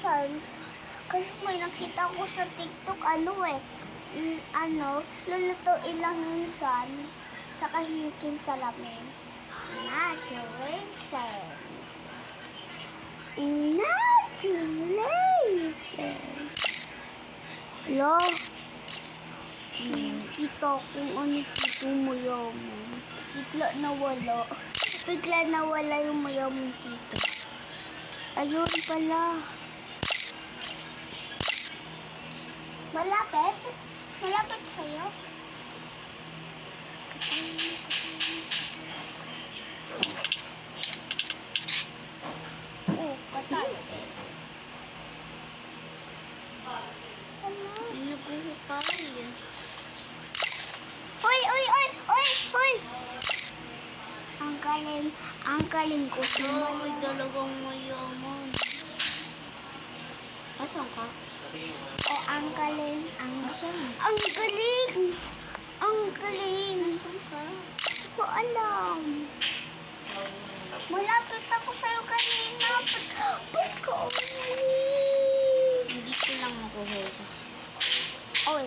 sans. Kasi may nakita ko sa TikTok, lulutuin lang yung sans. Tsaka hingkin sa lamin. Natural sans. Natural sans. Lo, kita kung ano dito muya mo. Bigla nawala yung muya mo dito. Ayun pala. Malapit? Malapit sa'yo? Katay. Naguhukay yan. Hoy! Ang galing ko. May dalawang mayaman. Asan ka? Ang galing. Asan? Ang galing! Asan ka? Hindi ko alam. Malapit ako sa'yo kanina. Ba't ka umalis? Hindi ko lang ako. Oy,